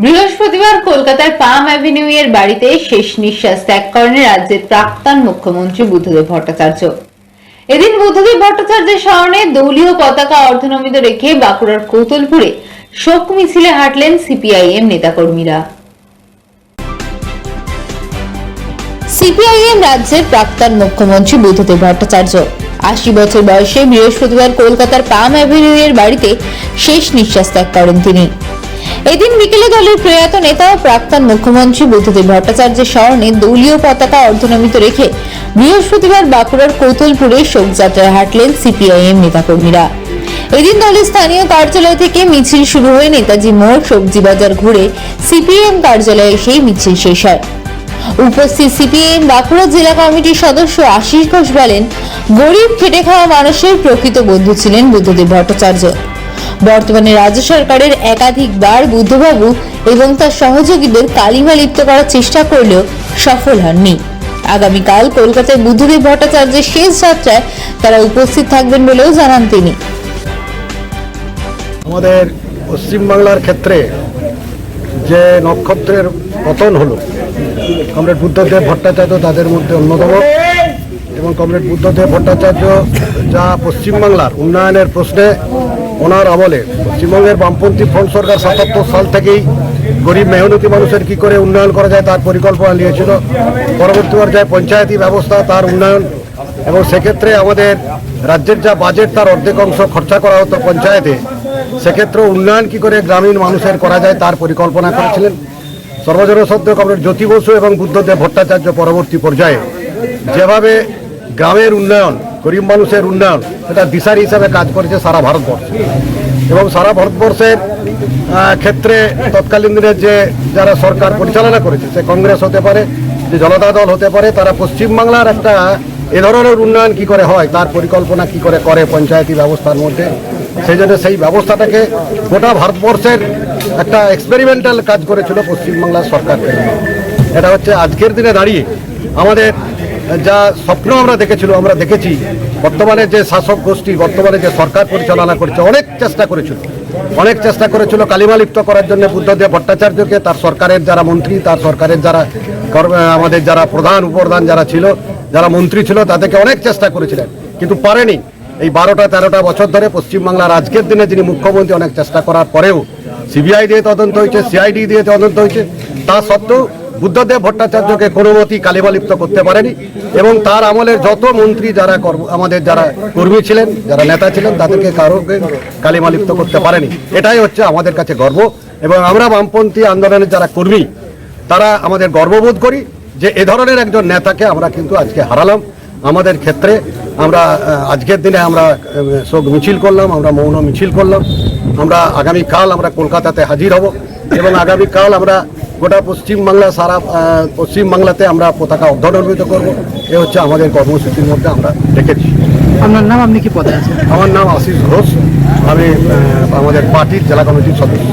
বৃহস্পতিবার কলকাতার পাম অ্যাভিনিউ এর বাড়িতে শেষ নিঃশ্বাস ত্যাগ করেন রাজ্যের প্রাক্তন মুখ্যমন্ত্রী বুদ্ধদেব ভট্টাচার্য। এদিন বুদ্ধদেব ভট্টাচার্যের স্মরণে দলীয় পতাকা অর্ধনমিত রেখে বাঁকুড়ার কৌতলপুরে শোক মিছিলে হাঁটলেন সিপিআইএম নেতাকর্মীরা। সিপিআইএম রাজ্যের প্রাক্তন মুখ্যমন্ত্রী বুদ্ধদেব ভট্টাচার্য ৮০ বছর বয়সে বৃহস্পতিবার কলকাতার পাম অ্যাভিনিউ এর বাড়িতে শেষ নিঃশ্বাস ত্যাগ করেন তিনি। এদিন বিকেলে দলের প্রয়াত নেতা ও প্রাক্তন মুখ্যমন্ত্রী বুদ্ধদেব ভট্টাচার্যের স্মরণে দলীয় পতাকা অর্ধনমিত রেখে বৃহস্পতিবার বাঁকুড়ার কৌতলপুরে শোকযাত্রায় হাঁটলেন সিপিআইএম নেতাকর্মীরা। এদিন দলের স্থানীয় কার্যালয় থেকে মিছিল শুরু হয়ে নেতাজি মোড়, সবজি বাজার ঘুরে সিপিআইএম কার্যালয়ে এসেই মিছিল শেষ হয়। উপস্থিত সিপিআইএম বাঁকুড়া জেলা কমিটির সদস্য আশিস ঘোষ বলেন, গরিব খেটে খাওয়া মানুষের প্রকৃত বন্ধু ছিলেন বুদ্ধদেব ভট্টাচার্য। বর্তমানে রাজ্য সরকারের একাধিকবার বুদ্ধবাবু এবং তার সহযোগীদের কালিমা লিপ্ত করার চেষ্টা করলেও সফল হননি। আগামীকাল কলকাতায় বুদ্ধদেব ভট্টাচার্যের শেষ যাত্রায় তারা উপস্থিত থাকবেন বলেও জানান তিনি। আমাদের পশ্চিমবাংলার ক্ষেত্রে যে নক্ষত্রের পতন হলো, কমরেড বুদ্ধদেব ভট্টাচার্য তাদের মধ্যে অন্যতম। এবং কমরেড বুদ্ধদেব ভট্টাচার্য যা পশ্চিমবাংলার উন্নয়নের প্রশ্নে ওনার আমলে পশ্চিমবঙ্গের বামপন্থী ফ্রন্ট সরকার ৭৭ সাল থেকেই গরিব মেহনতি মানুষের কি করে উন্নয়ন করা যায় তার পরিকল্পনা নিয়েছিল। পরবর্তী পর্যায়ে পঞ্চায়েতি ব্যবস্থা, তার উন্নয়ন, এবং সেক্ষেত্রে আমাদের রাজ্যের যা বাজেট তার অর্ধেক অংশ খরচা করা হতো পঞ্চায়েতে, সেক্ষেত্রে উন্নয়ন কি করে গ্রামীণ মানুষের করা যায় তার পরিকল্পনা করেছিলেন। সর্বজনশ্রদ্ধেয় কমরেড জ্যোতি বসু এবং বুদ্ধদেব ভট্টাচার্য পরবর্তী পর্যায়ে যেভাবে গ্রামের উন্নয়ন, গরিব মানুষের উন্নয়ন, সেটা দিশারি হিসাবে কাজ করেছে সারা ভারতবর্ষে। এবং সারা ভারতবর্ষের ক্ষেত্রে তৎকালীন দিনের যে যারা সরকার পরিচালনা করেছে, সে কংগ্রেস হতে পারে, যে জনতা দল হতে পারে, তারা পশ্চিমবাংলার একটা এ ধরনের উন্নয়ন কি করে হয় তার পরিকল্পনা কি করে করে পঞ্চায়েতি ব্যবস্থার মধ্যে। সেই জন্য সেই ব্যবস্থাটাকে গোটা ভারতবর্ষের একটা এক্সপেরিমেন্টাল কাজ করেছিল পশ্চিমবাংলার সরকারকে। এটা হচ্ছে আজকের দিনে দাঁড়িয়ে আমাদের যা স্বপ্ন আমরা দেখেছি। বর্তমানে যে শাসক গোষ্ঠী, বর্তমানে যে সরকার পরিচালনা করছে, অনেক চেষ্টা করেছিল কালিমা লিপ্ত করার জন্য বুদ্ধদেব ভট্টাচার্যকে, তার সরকারের যারা মন্ত্রী, তার সরকারের যারা আমাদের যারা প্রধান উপপ্রধান যারা ছিল, যারা মন্ত্রী ছিল, তাদেরকে অনেক চেষ্টা করেছিলেন, কিন্তু পারেনি। এই 12-13টা বছর ধরে পশ্চিমবাংলার আজকের দিনে যিনি মুখ্যমন্ত্রী, অনেক চেষ্টা করার পরেও সিবিআই দিয়ে তদন্ত হয়েছে, সিআইডি দিয়ে তদন্ত হয়েছে, তা সত্ত্বেও বুদ্ধদেব ভট্টাচার্যকে কোনো মতেই কালিমালিপ্ত করতে পারেনি। এবং তার আমলের যত মন্ত্রী যারা আমাদের যারা কর্মী ছিলেন, যারা নেতা ছিলেন, তাদেরকে কারোকে কালিমালিপ্ত করতে পারেনি। এটাই হচ্ছে আমাদের কাছে গর্ব। এবং আমরা বামপন্থী আন্দোলনের যারা কর্মী, তারা আমাদের গর্ববোধ করি যে এ ধরনের একজন নেতাকে আমরা কিন্তু আজকে হারালাম। আমাদের ক্ষেত্রে আমরা আজকের দিনে আমরা শোক মিছিল করলাম, আমরা মৌন মিছিল করলাম। আমরা আগামীকাল আমরা কলকাতাতে হাজির হব এবং আগামীকাল আমরা গোটা পশ্চিমবাংলা, সারা পশ্চিমবাংলাতে আমরা পতাকা অর্ধনমিত করব। এ হচ্ছে আমাদের কর্মসূচির মধ্যে আমরা রেখেছি। আপনার নাম, আপনি কি পদে আছেন? আমার নাম আশিস ঘোষ, আমি আমাদের পার্টির জেলা কমিটির সদস্য।